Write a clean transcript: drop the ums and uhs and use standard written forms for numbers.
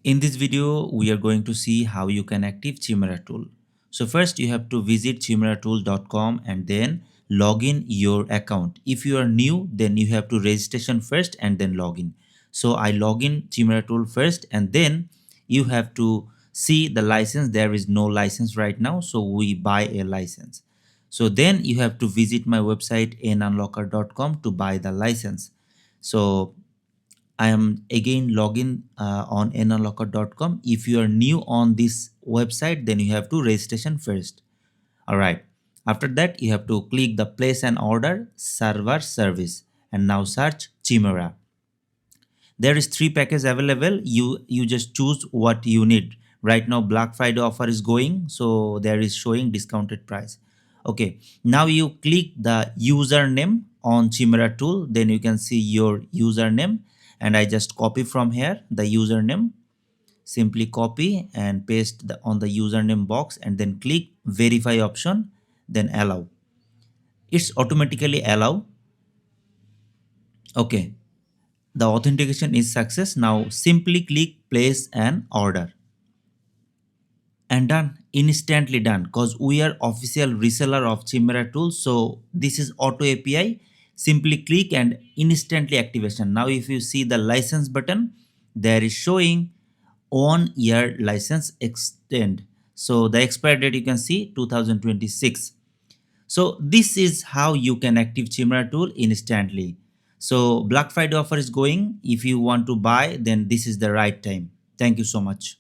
In this video, we are going to see how you can active Chimera tool. So first you have to visit chimeratool.com and then log in your account. If you are new, then you have to registration first and then log in. So I log in Chimera tool first and then you have to see the license. There is no license right now, so we buy a license. So then you have to visit my website nunlocker.com to buy the license. So I am again login on nunlocker.com. If you are new on this website, then you have to registration first. All right. After that, you have to click the place and order server service and now search Chimera. There is three packages available. You just choose what you need. Right now Black Friday offer is going, so there is showing discounted price. Okay, now you click the username on Chimera tool, then you can see your username, and I just copy from here the username. Simply copy and paste on the username box and then click verify option, then allow. It's automatically allow. Okay, the authentication is success. Now simply click place an order and done, instantly done, because we are official reseller of Chimera tools. So this is auto API. Simply click and instantly activation. Now if you see the license button, there is showing 1 year license extend. So the expire date you can see 2026. So this is how you can active Chimera tool instantly. So Black Friday offer is going. If you want to buy, then this is the right time. Thank you so much.